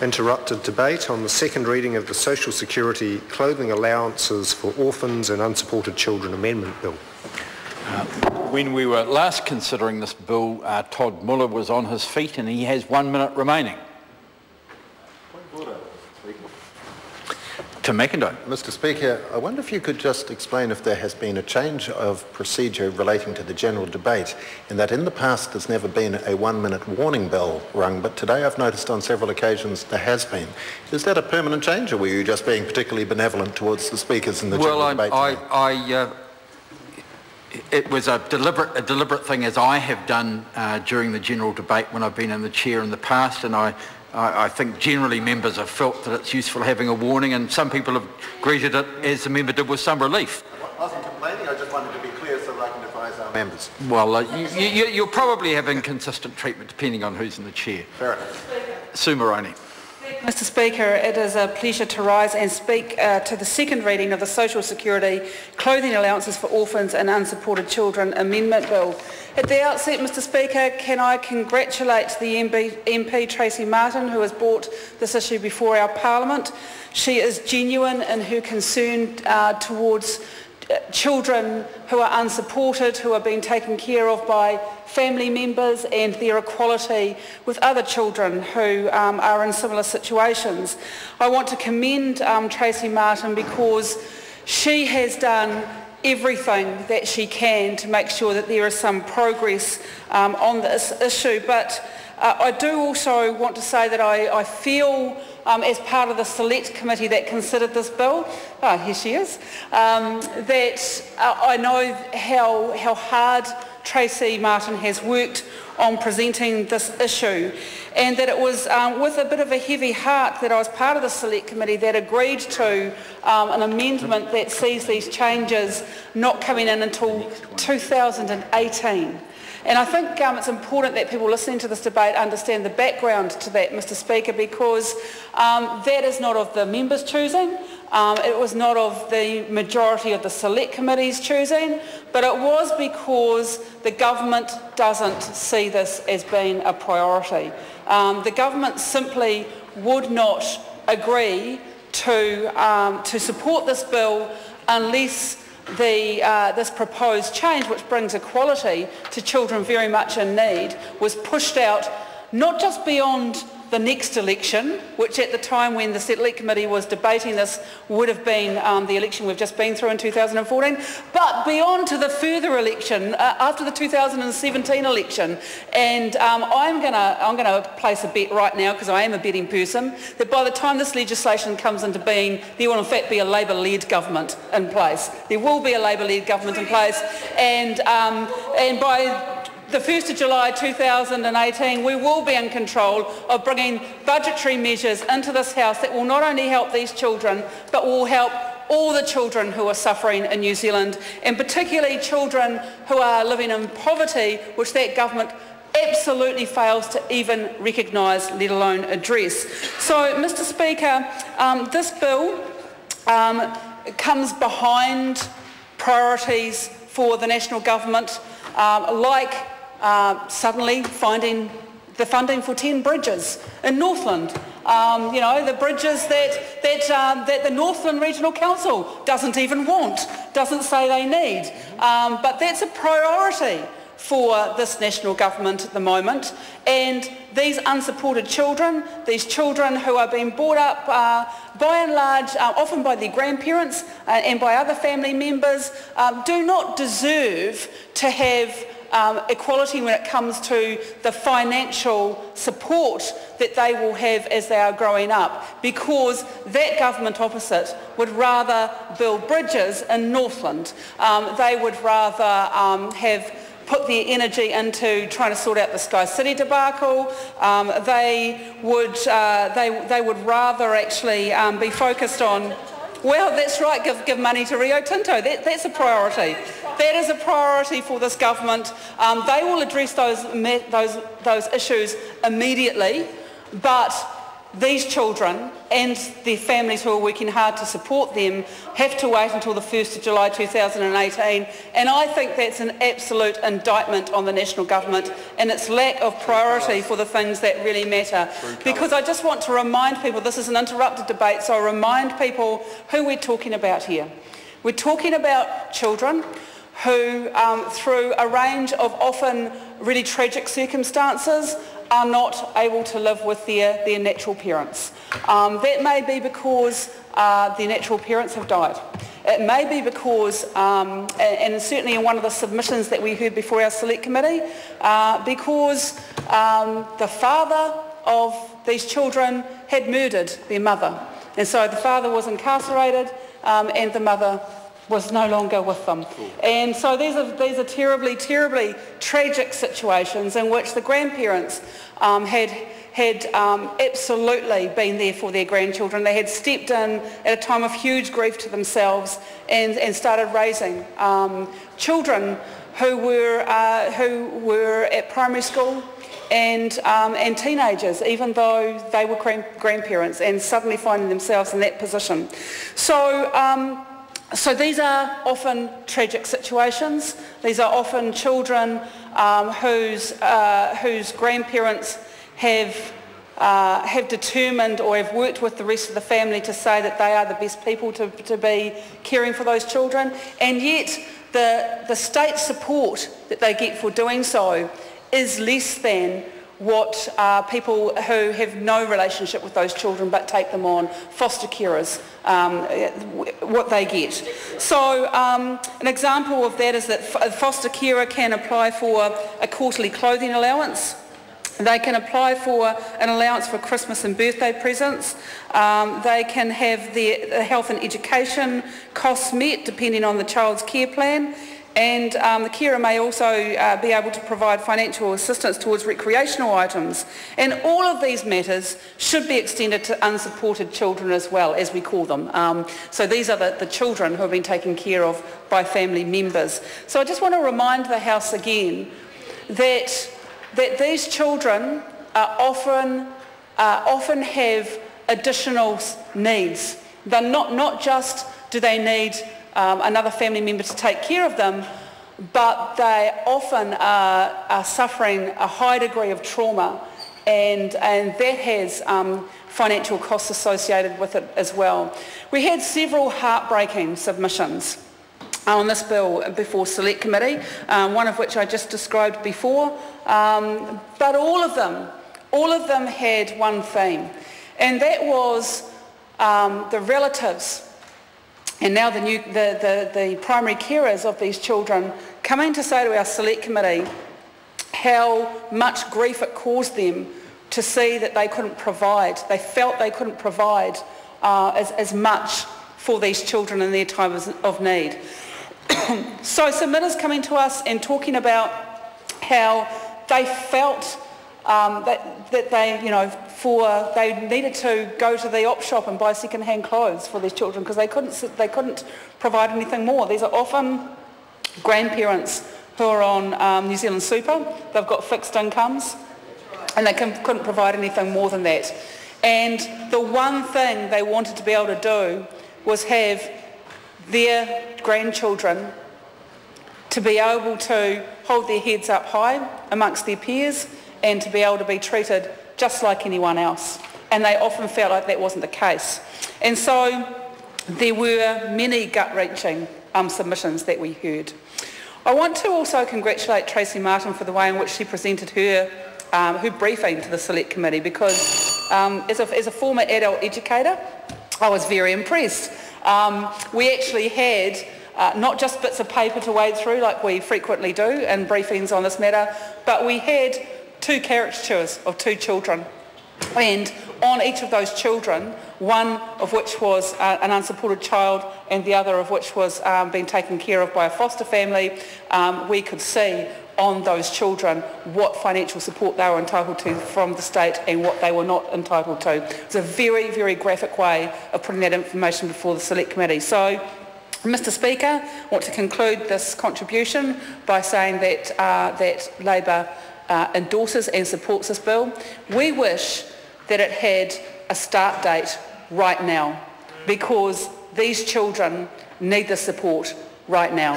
interrupted debate on the second reading of the Social Security Clothing Allowances for Orphans and Unsupported Children Amendment Bill. When we were last considering this bill, Todd Muller was on his feet and he has 1 minute remaining. To McIntyre. Mr. Speaker, I wonder if you could just explain if there has been a change of procedure relating to the general debate, in that in the past there's never been a 1 minute warning bell rung, but today I've noticed on several occasions there has been. Is that a permanent change, or were you just being particularly benevolent towards the speakers in the general debate? It was a deliberate thing, as I have done during the general debate when I've been in the chair in the past, and I think generally members have felt that it's useful having a warning, and some people have greeted it, as the member did, with some relief. I wasn't complaining, I just wanted to be clear so that I can advise our members. Well, you'll probably have inconsistent treatment depending on who's in the chair. Fair enough. Sue Moroney. Mr. Speaker, it is a pleasure to rise and speak to the second reading of the Social Security Clothing Allowances for Orphans and Unsupported Children Amendment Bill. At the outset, Mr. Speaker, can I congratulate the MP Tracy Martin, who has brought this issue before our Parliament. She is genuine in her concern towards children who are unsupported, who are being taken care of by family members, and their equality with other children who are in similar situations. I want to commend Tracy Martin because she has done everything that she can to make sure that there is some progress on this issue. But I do also want to say that I feel, as part of the select committee that considered this bill, here she is, that I know how hard Tracy Martin has worked on presenting this issue, and that it was with a bit of a heavy heart that I was part of the select committee that agreed to an amendment that sees these changes not coming in until 2018. And I think it's important that people listening to this debate understand the background to that, Mr. Speaker, because that is not of the members' choosing. It was not of the majority of the select committee's choosing, but it was because the government doesn't see this as being a priority. The government simply would not agree to support this bill unless this proposed change, which brings equality to children very much in need, was pushed out not just beyond the next election, which at the time when the Select Committee was debating this would have been the election we've just been through in 2014, but beyond to the further election after the 2017 election. And I'm going to place a bet right now, because I am a betting person, that by the time this legislation comes into being, there will in fact be a Labour-led government in place. There will be a Labour-led government in place, and by the 1st of July 2018, we will be in control of bringing budgetary measures into this House that will not only help these children, but will help all the children who are suffering in New Zealand, and particularly children who are living in poverty, which that government absolutely fails to even recognise, let alone address. So, Mr. Speaker, this bill comes behind priorities for the national government, like suddenly finding the funding for 10 bridges in Northland. You know, the bridges that the Northland Regional Council doesn't even want, doesn't say they need. But that's a priority for this national government at the moment. And these unsupported children, these children who are being brought up by and large, often by their grandparents and by other family members, do not deserve to have equality when it comes to the financial support that they will have as they are growing up, because that government opposite would rather build bridges in Northland. They would rather have put their energy into trying to sort out the Sky City debacle. They would rather actually be focused on, well, that's right, give money to Rio Tinto. That's a priority. That is a priority for this government. They will address those issues immediately, but these children and their families who are working hard to support them have to wait until the 1st of July 2018, and I think that's an absolute indictment on the national government and its lack of priority for the things that really matter. Because I just want to remind people, this is an interrupted debate, so I remind people who we're talking about here. We're talking about children who, through a range of often really tragic circumstances, are not able to live with their natural parents. That may be because their natural parents have died. It may be because, and certainly in one of the submissions that we heard before our select committee, because the father of these children had murdered their mother. And so the father was incarcerated and the mother was no longer with them. And so these are terribly, terribly tragic situations in which the grandparents had absolutely been there for their grandchildren. They had stepped in at a time of huge grief to themselves and started raising children who were at primary school and teenagers, even though they were grandparents, and suddenly finding themselves in that position. So these are often tragic situations. These are often children whose grandparents have determined or have worked with the rest of the family to say that they are the best people to be caring for those children, and yet the state support that they get for doing so is less than what people who have no relationship with those children but take them on, foster carers, what they get. So an example of that is that a foster carer can apply for a quarterly clothing allowance. They can apply for an allowance for Christmas and birthday presents. They can have their health and education costs met depending on the child's care plan. And the carer may also be able to provide financial assistance towards recreational items. And all of these matters should be extended to unsupported children as well, as we call them. So these are the children who have been taken care of by family members. So I just want to remind the House again that these children often have additional needs. They're not just do they need another family member to take care of them, but they often are suffering a high degree of trauma, and that has financial costs associated with it as well. We had several heartbreaking submissions on this bill before Select Committee, one of which I just described before, but all of them had one theme, and that was the relatives and now the primary carers of these children coming to say to our Select Committee how much grief it caused them to see that they couldn't provide. They felt they couldn't provide as much for these children in their time of need. So submitters coming to us and talking about how they felt that they needed to go to the op shop and buy second-hand clothes for these children because they couldn't provide anything more. These are often grandparents who are on New Zealand Super. They've got fixed incomes and they couldn't provide anything more than that. And the one thing they wanted to be able to do was have their grandchildren to be able to hold their heads up high amongst their peers and to be able to be treated just like anyone else. And they often felt like that wasn't the case. And so there were many gut-wrenching submissions that we heard. I want to also congratulate Tracy Martin for the way in which she presented her briefing to the Select Committee, because as a former adult educator, I was very impressed. We actually had not just bits of paper to wade through like we frequently do in briefings on this matter, but we had 2 caricatures of 2 children, and on each of those children, one of which was an unsupported child and the other of which was being taken care of by a foster family, we could see on those children what financial support they were entitled to from the state and what they were not entitled to. It's a very, very graphic way of putting that information before the Select Committee. So, Mr Speaker, I want to conclude this contribution by saying that Labor endorses and supports this bill. We wish that it had a start date right now, because these children need the support right now.